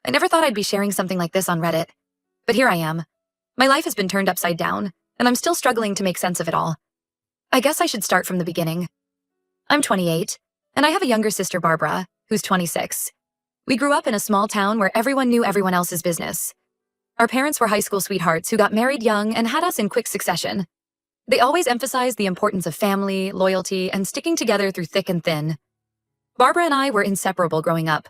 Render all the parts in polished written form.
I never thought I'd be sharing something like this on Reddit. But here I am. My life has been turned upside down, and I'm still struggling to make sense of it all. I guess I should start from the beginning. I'm 28, and I have a younger sister, Barbara, who's 26. We grew up in a small town where everyone knew everyone else's business. Our parents were high school sweethearts who got married young and had us in quick succession. They always emphasized the importance of family, loyalty, and sticking together through thick and thin. Barbara and I were inseparable growing up.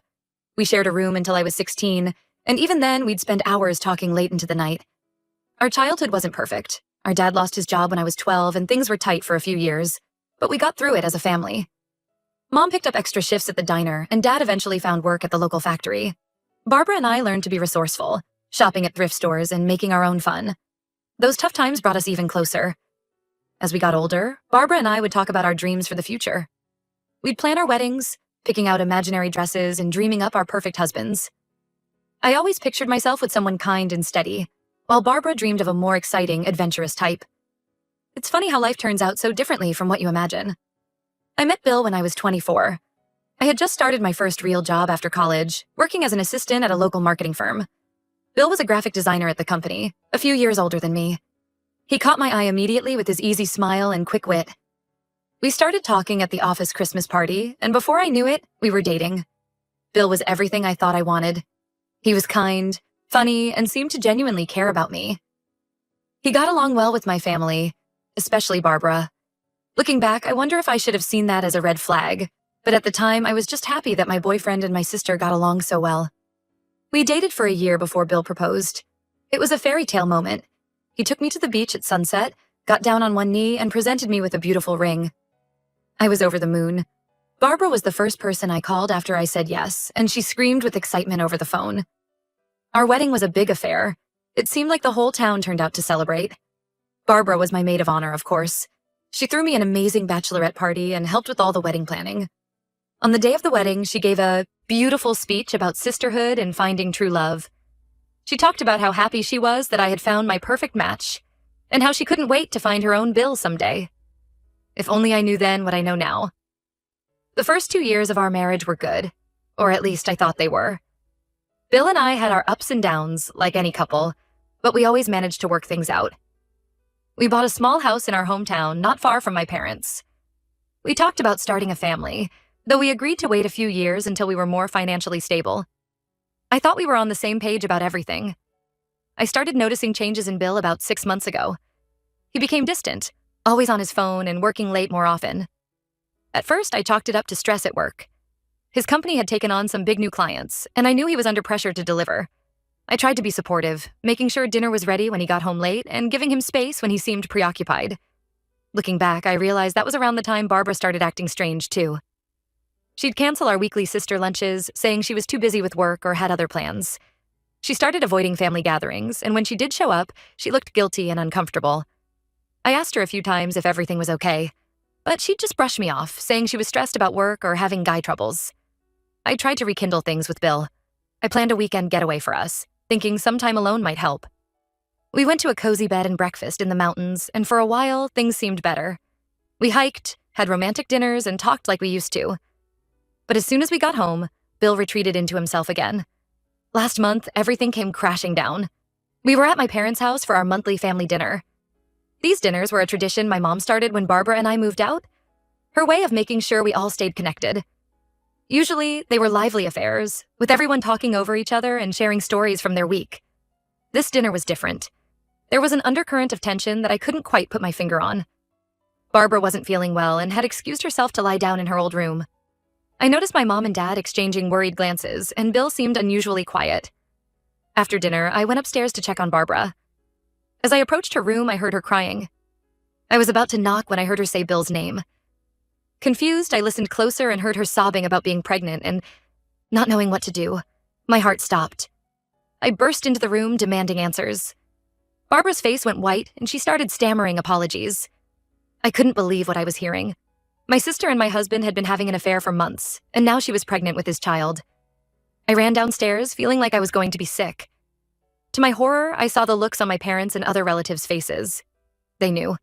We shared a room until I was 16, and even then we'd spend hours talking late into the night. Our childhood wasn't perfect. Our dad lost his job when I was 12, and things were tight for a few years, but we got through it as a family. Mom picked up extra shifts at the diner, and Dad eventually found work at the local factory. Barbara and I learned to be resourceful, shopping at thrift stores and making our own fun. Those tough times brought us even closer. As we got older, Barbara and I would talk about our dreams for the future. We'd plan our weddings, picking out imaginary dresses and dreaming up our perfect husbands. I always pictured myself with someone kind and steady, while Barbara dreamed of a more exciting, adventurous type. It's funny how life turns out so differently from what you imagine. I met Bill when I was 24. I had just started my first real job after college, working as an assistant at a local marketing firm. Bill was a graphic designer at the company, a few years older than me. He caught my eye immediately with his easy smile and quick wit. We started talking at the office Christmas party, and before I knew it, we were dating. Bill was everything I thought I wanted. He was kind, funny, and seemed to genuinely care about me. He got along well with my family, especially Barbara. Looking back, I wonder if I should have seen that as a red flag, but at the time I was just happy that my boyfriend and my sister got along so well. We dated for a year before Bill proposed. It was a fairy tale moment. He took me to the beach at sunset, got down on one knee, and presented me with a beautiful ring. I was over the moon. Barbara was the first person I called after I said yes, and she screamed with excitement over the phone. Our wedding was a big affair. It seemed like the whole town turned out to celebrate. Barbara was my maid of honor, of course. She threw me an amazing bachelorette party and helped with all the wedding planning. On the day of the wedding, she gave a beautiful speech about sisterhood and finding true love. She talked about how happy she was that I had found my perfect match, and how she couldn't wait to find her own Bill someday. If only I knew then what I know now. The first 2 years of our marriage were good, or at least I thought they were. Bill and I had our ups and downs, like any couple, but we always managed to work things out. We bought a small house in our hometown, not far from my parents. We talked about starting a family, though we agreed to wait a few years until we were more financially stable. I thought we were on the same page about everything. I started noticing changes in Bill about 6 months ago. He became distant, always on his phone and working late more often. At first, I chalked it up to stress at work. His company had taken on some big new clients, and I knew he was under pressure to deliver. I tried to be supportive, making sure dinner was ready when he got home late and giving him space when he seemed preoccupied. Looking back, I realized that was around the time Barbara started acting strange, too. She'd cancel our weekly sister lunches, saying she was too busy with work or had other plans. She started avoiding family gatherings, and when she did show up, she looked guilty and uncomfortable. I asked her a few times if everything was okay, but she'd just brush me off, saying she was stressed about work or having guy troubles. I tried to rekindle things with Bill. I planned a weekend getaway for us, thinking some time alone might help. We went to a cozy bed and breakfast in the mountains, and for a while, things seemed better. We hiked, had romantic dinners, and talked like we used to. But as soon as we got home, Bill retreated into himself again. Last month, everything came crashing down. We were at my parents' house for our monthly family dinner. These dinners were a tradition my mom started when Barbara and I moved out. Her way of making sure we all stayed connected. Usually, they were lively affairs, with everyone talking over each other and sharing stories from their week. This dinner was different. There was an undercurrent of tension that I couldn't quite put my finger on. Barbara wasn't feeling well and had excused herself to lie down in her old room. I noticed my mom and dad exchanging worried glances, and Bill seemed unusually quiet. After dinner, I went upstairs to check on Barbara. As I approached her room, I heard her crying. I was about to knock when I heard her say Bill's name. Confused, I listened closer and heard her sobbing about being pregnant and not knowing what to do. My heart stopped. I burst into the room, demanding answers. Barbara's face went white, and she started stammering apologies. I couldn't believe what I was hearing. My sister and my husband had been having an affair for months, and now she was pregnant with his child. I ran downstairs, feeling like I was going to be sick. To my horror, I saw the looks on my parents' and other relatives' faces. They knew.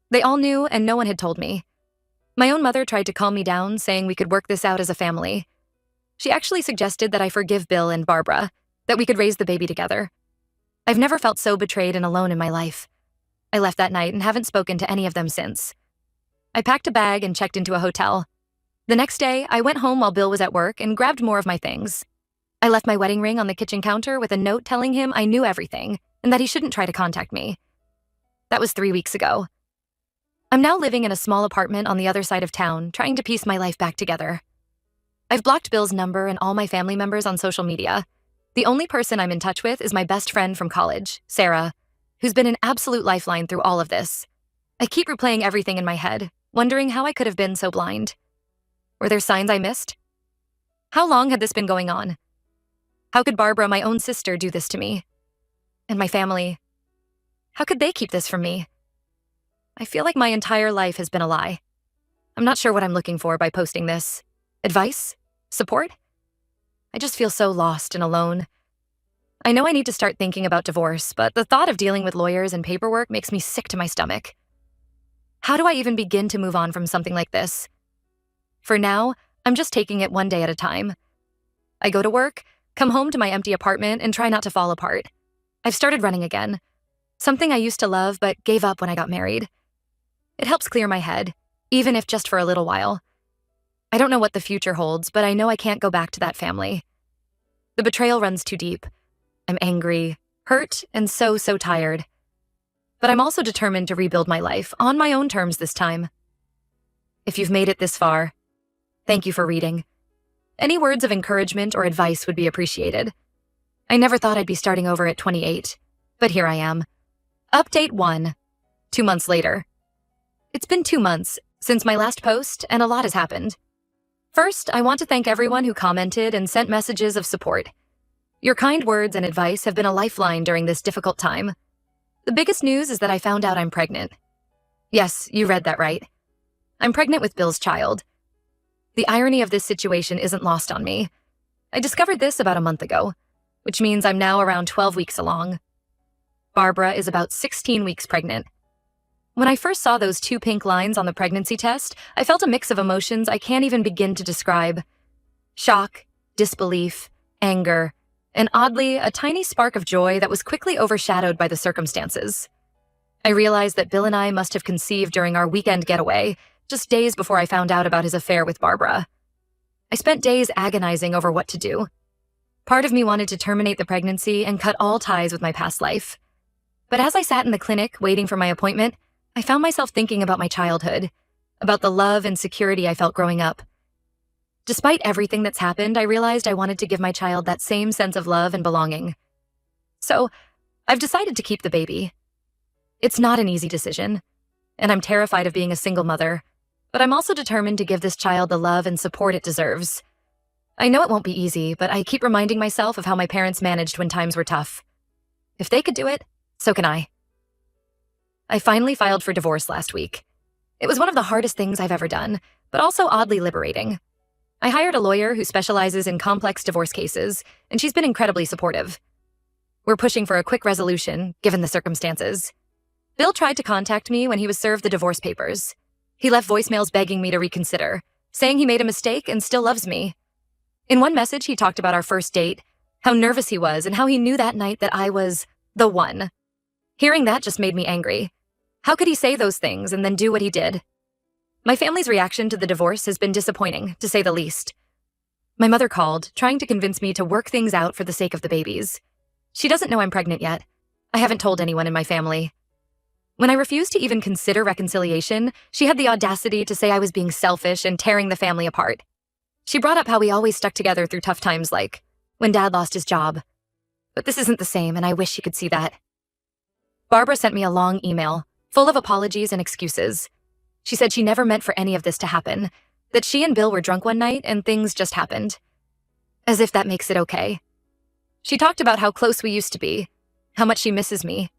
They all knew, and no one had told me. My own mother tried to calm me down, saying we could work this out as a family. She actually suggested that I forgive Bill and Barbara, that we could raise the baby together. I've never felt so betrayed and alone in my life. I left that night and haven't spoken to any of them since. I packed a bag and checked into a hotel. The next day, I went home while Bill was at work and grabbed more of my things. I left my wedding ring on the kitchen counter with a note telling him I knew everything and that he shouldn't try to contact me. That was 3 weeks ago. I'm now living in a small apartment on the other side of town, trying to piece my life back together. I've blocked Bill's number and all my family members on social media. The only person I'm in touch with is my best friend from college, Sarah, who's been an absolute lifeline through all of this. I keep replaying everything in my head, wondering how I could have been so blind. Were there signs I missed? How long had this been going on? How could Barbara, my own sister, do this to me? And my family? How could they keep this from me? I feel like my entire life has been a lie. I'm not sure what I'm looking for by posting this. Advice? Support? I just feel so lost and alone. I know I need to start thinking about divorce, but the thought of dealing with lawyers and paperwork makes me sick to my stomach. How do I even begin to move on from something like this? For now, I'm just taking it one day at a time. I go to work, come home to my empty apartment, and try not to fall apart. I've started running again, something I used to love but gave up when I got married. It helps clear my head, even if just for a little while. I don't know what the future holds, but I know I can't go back to that family. The betrayal runs too deep. I'm angry, hurt, and so tired. But I'm also determined to rebuild my life on my own terms this time. If you've made it this far, thank you for reading. Any words of encouragement or advice would be appreciated. I never thought I'd be starting over at 28, but here I am. Update 1. 2 months later. It's been 2 months since my last post, and a lot has happened. First, I want to thank everyone who commented and sent messages of support. Your kind words and advice have been a lifeline during this difficult time. The biggest news is that I found out I'm pregnant. Yes, you read that right. I'm pregnant with Bill's child. The irony of this situation isn't lost on me. I discovered this about a month ago, which means I'm now around 12 weeks along. Barbara is about 16 weeks pregnant. When I first saw those 2 pink lines on the pregnancy test, I felt a mix of emotions I can't even begin to describe. Shock, disbelief, anger, and oddly, a tiny spark of joy that was quickly overshadowed by the circumstances. I realized that Bill and I must have conceived during our weekend getaway, just days before I found out about his affair with Barbara. I spent days agonizing over what to do. Part of me wanted to terminate the pregnancy and cut all ties with my past life. But as I sat in the clinic waiting for my appointment, I found myself thinking about my childhood, about the love and security I felt growing up. Despite everything that's happened, I realized I wanted to give my child that same sense of love and belonging. So, I've decided to keep the baby. It's not an easy decision, and I'm terrified of being a single mother, but I'm also determined to give this child the love and support it deserves. I know it won't be easy, but I keep reminding myself of how my parents managed when times were tough. If they could do it, so can I. I finally filed for divorce last week. It was one of the hardest things I've ever done, but also oddly liberating. I hired a lawyer who specializes in complex divorce cases, and she's been incredibly supportive. We're pushing for a quick resolution, given the circumstances. Bill tried to contact me when he was served the divorce papers. He left voicemails begging me to reconsider, saying he made a mistake and still loves me. In one message, he talked about our first date, how nervous he was, and how he knew that night that I was the one. Hearing that just made me angry. How could he say those things and then do what he did? My family's reaction to the divorce has been disappointing, to say the least. My mother called, trying to convince me to work things out for the sake of the babies. She doesn't know I'm pregnant yet. I haven't told anyone in my family. When I refused to even consider reconciliation, she had the audacity to say I was being selfish and tearing the family apart. She brought up how we always stuck together through tough times, like when Dad lost his job. But this isn't the same, and I wish she could see that. Barbara sent me a long email, full of apologies and excuses. She said she never meant for any of this to happen, that she and Bill were drunk one night and things just happened. As if that makes it okay. She talked about how close we used to be, how much she misses me.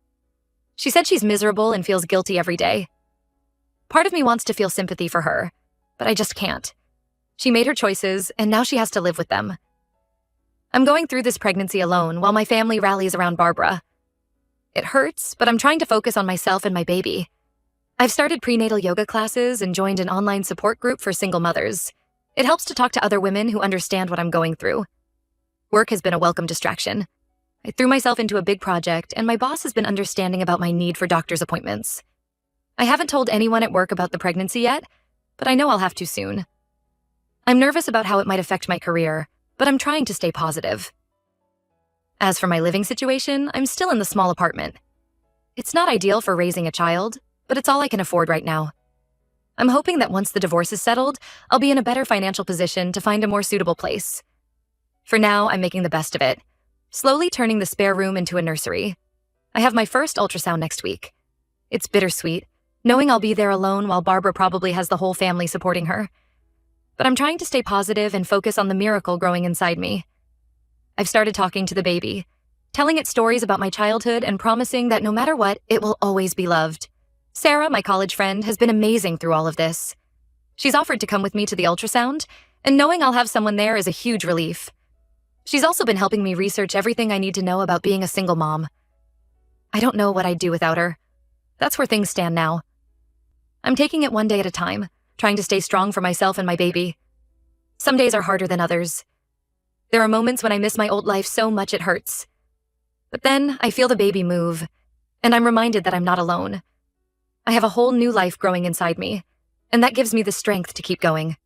She said she's miserable and feels guilty every day. Part of me wants to feel sympathy for her, but I just can't. She made her choices, and now she has to live with them. I'm going through this pregnancy alone while my family rallies around Barbara. It hurts, but I'm trying to focus on myself and my baby. I've started prenatal yoga classes and joined an online support group for single mothers. It helps to talk to other women who understand what I'm going through. Work has been a welcome distraction, I threw myself into a big project, and my boss has been understanding about my need for doctor's appointments. I haven't told anyone at work about the pregnancy yet, but I know I'll have to soon. I'm nervous about how it might affect my career, but I'm trying to stay positive. As for my living situation, I'm still in the small apartment. It's not ideal for raising a child, but it's all I can afford right now. I'm hoping that once the divorce is settled, I'll be in a better financial position to find a more suitable place. For now, I'm making the best of it, slowly turning the spare room into a nursery. I have my first ultrasound next week. It's bittersweet, knowing I'll be there alone while Barbara probably has the whole family supporting her. But I'm trying to stay positive and focus on the miracle growing inside me. I've started talking to the baby, telling it stories about my childhood and promising that no matter what, it will always be loved. Sarah, my college friend, has been amazing through all of this. She's offered to come with me to the ultrasound, and knowing I'll have someone there is a huge relief. She's also been helping me research everything I need to know about being a single mom. I don't know what I'd do without her. That's where things stand now. I'm taking it one day at a time, trying to stay strong for myself and my baby. Some days are harder than others. There are moments when I miss my old life so much it hurts. But then I feel the baby move, and I'm reminded that I'm not alone. I have a whole new life growing inside me, and that gives me the strength to keep going.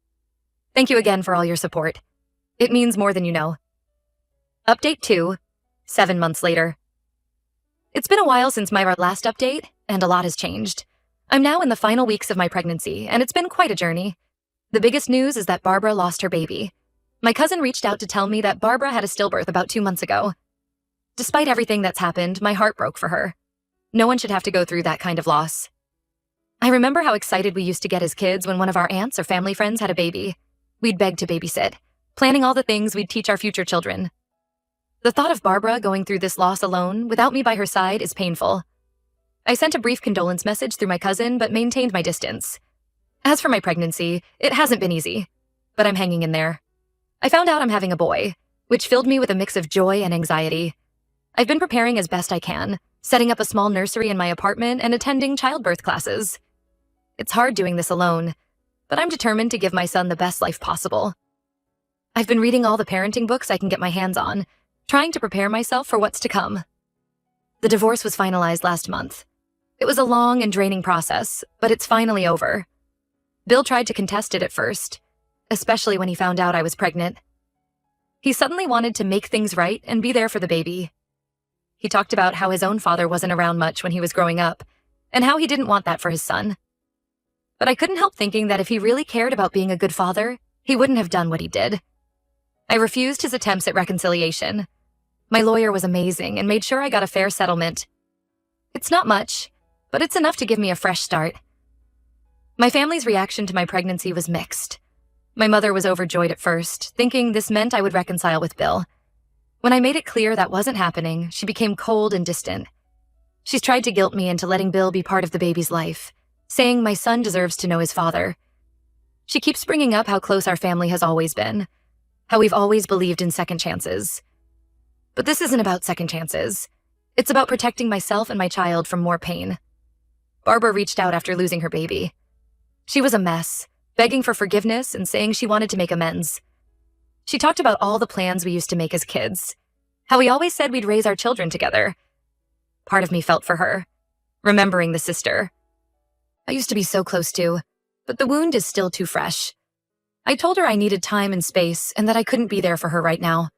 Thank you again for all your support. It means more than you know. Update 2, 7 months later. It's been a while since my last update, and a lot has changed. I'm now in the final weeks of my pregnancy, and it's been quite a journey. The biggest news is that Barbara lost her baby. My cousin reached out to tell me that Barbara had a stillbirth about 2 months ago. Despite everything that's happened, my heart broke for her. No one should have to go through that kind of loss. I remember how excited we used to get as kids when one of our aunts or family friends had a baby. We'd beg to babysit, planning all the things we'd teach our future children. The thought of Barbara going through this loss alone, without me by her side, is painful. I sent a brief condolence message through my cousin, but maintained my distance. As for my pregnancy, it hasn't been easy, but I'm hanging in there. I found out I'm having a boy, which filled me with a mix of joy and anxiety. I've been preparing as best I can, setting up a small nursery in my apartment and attending childbirth classes. It's hard doing this alone, but I'm determined to give my son the best life possible. I've been reading all the parenting books I can get my hands on, trying to prepare myself for what's to come. The divorce was finalized last month. It was a long and draining process, but it's finally over. Bill tried to contest it at first, especially when he found out I was pregnant. He suddenly wanted to make things right and be there for the baby. He talked about how his own father wasn't around much when he was growing up, and how he didn't want that for his son. But I couldn't help thinking that if he really cared about being a good father, he wouldn't have done what he did. I refused his attempts at reconciliation. My lawyer was amazing and made sure I got a fair settlement. It's not much, but it's enough to give me a fresh start. My family's reaction to my pregnancy was mixed. My mother was overjoyed at first, thinking this meant I would reconcile with Bill. When I made it clear that wasn't happening, she became cold and distant. She's tried to guilt me into letting Bill be part of the baby's life, saying my son deserves to know his father. She keeps bringing up how close our family has always been, how we've always believed in second chances. But this isn't about second chances. It's about protecting myself and my child from more pain. Barbara reached out after losing her baby. She was a mess, begging for forgiveness and saying she wanted to make amends. She talked about all the plans we used to make as kids, how we always said we'd raise our children together. Part of me felt for her, remembering the sister I used to be so close to, but the wound is still too fresh. I told her I needed time and space and that I couldn't be there for her right now.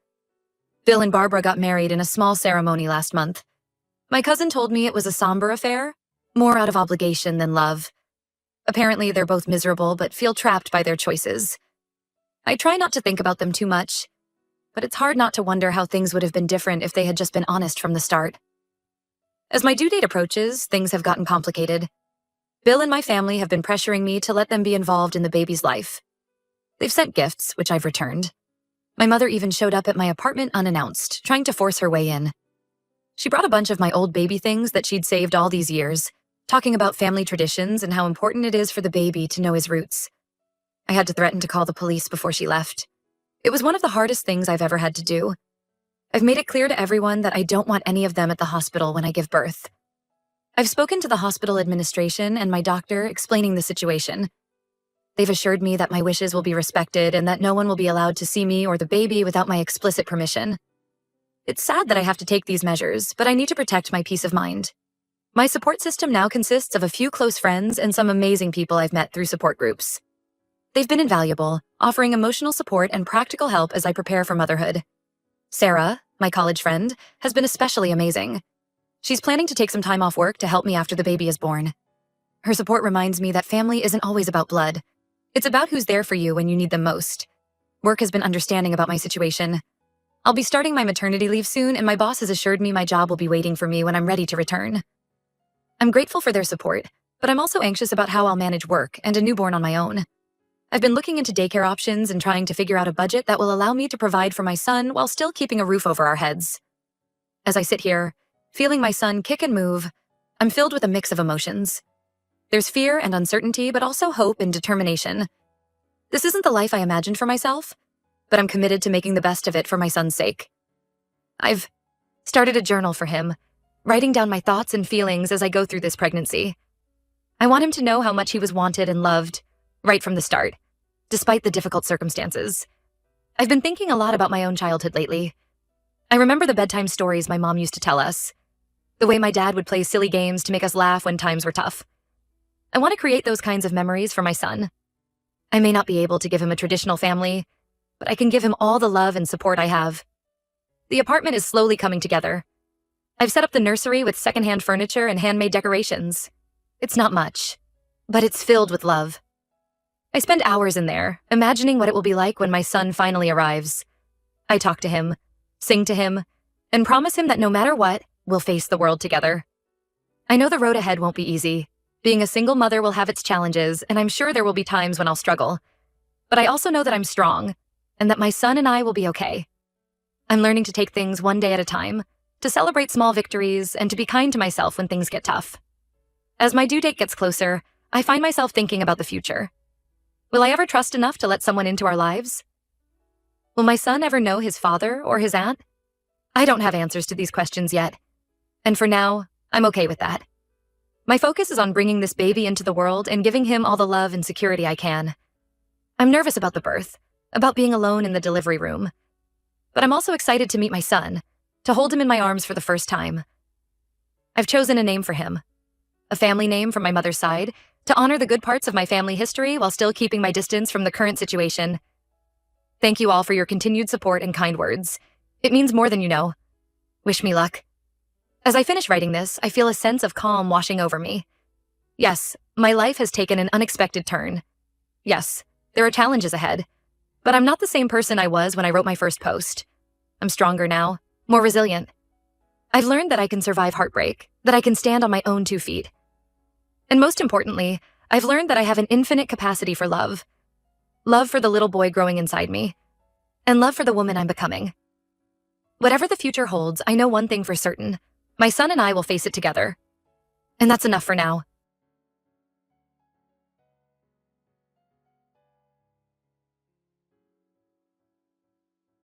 Bill and Barbara got married in a small ceremony last month. My cousin told me it was a somber affair, more out of obligation than love. Apparently, they're both miserable but feel trapped by their choices. I try not to think about them too much, but it's hard not to wonder how things would have been different if they had just been honest from the start. As my due date approaches, things have gotten complicated. Bill and my family have been pressuring me to let them be involved in the baby's life. They've sent gifts, which I've returned. My mother even showed up at my apartment unannounced, trying to force her way in. She brought a bunch of my old baby things that she'd saved all these years, talking about family traditions and how important it is for the baby to know his roots. I had to threaten to call the police before she left. It was one of the hardest things I've ever had to do. I've made it clear to everyone that I don't want any of them at the hospital when I give birth. I've spoken to the hospital administration and my doctor explaining the situation. They've assured me that my wishes will be respected and that no one will be allowed to see me or the baby without my explicit permission. It's sad that I have to take these measures, but I need to protect my peace of mind. My support system now consists of a few close friends and some amazing people I've met through support groups. They've been invaluable, offering emotional support and practical help as I prepare for motherhood. Sarah, my college friend, has been especially amazing. She's planning to take some time off work to help me after the baby is born. Her support reminds me that family isn't always about blood. It's about who's there for you when you need them most. Work has been understanding about my situation. I'll be starting my maternity leave soon, and my boss has assured me my job will be waiting for me when I'm ready to return. I'm grateful for their support, but I'm also anxious about how I'll manage work and a newborn on my own. I've been looking into daycare options and trying to figure out a budget that will allow me to provide for my son while still keeping a roof over our heads. As I sit here, feeling my son kick and move, I'm filled with a mix of emotions. There's fear and uncertainty, but also hope and determination. This isn't the life I imagined for myself, but I'm committed to making the best of it for my son's sake. I've started a journal for him, writing down my thoughts and feelings as I go through this pregnancy. I want him to know how much he was wanted and loved, right from the start, despite the difficult circumstances. I've been thinking a lot about my own childhood lately. I remember the bedtime stories my mom used to tell us, the way my dad would play silly games to make us laugh when times were tough. I want to create those kinds of memories for my son. I may not be able to give him a traditional family, but I can give him all the love and support I have. The apartment is slowly coming together. I've set up the nursery with secondhand furniture and handmade decorations. It's not much, but it's filled with love. I spend hours in there, imagining what it will be like when my son finally arrives. I talk to him, sing to him, and promise him that no matter what, we'll face the world together. I know the road ahead won't be easy. Being a single mother will have its challenges, and I'm sure there will be times when I'll struggle. But I also know that I'm strong, and that my son and I will be okay. I'm learning to take things one day at a time, to celebrate small victories, and to be kind to myself when things get tough. As my due date gets closer, I find myself thinking about the future. Will I ever trust enough to let someone into our lives? Will my son ever know his father or his aunt? I don't have answers to these questions yet. And for now, I'm okay with that. My focus is on bringing this baby into the world and giving him all the love and security I can. I'm nervous about the birth, about being alone in the delivery room. But I'm also excited to meet my son, to hold him in my arms for the first time. I've chosen a name for him, a family name from my mother's side, to honor the good parts of my family history while still keeping my distance from the current situation. Thank you all for your continued support and kind words. It means more than you know. Wish me luck. As I finish writing this, I feel a sense of calm washing over me. Yes, my life has taken an unexpected turn. Yes, there are challenges ahead. But I'm not the same person I was when I wrote my first post. I'm stronger now, more resilient. I've learned that I can survive heartbreak, that I can stand on my own 2 feet. And most importantly, I've learned that I have an infinite capacity for love. Love for the little boy growing inside me, and love for the woman I'm becoming. Whatever the future holds, I know one thing for certain. My son and I will face it together. And that's enough for now.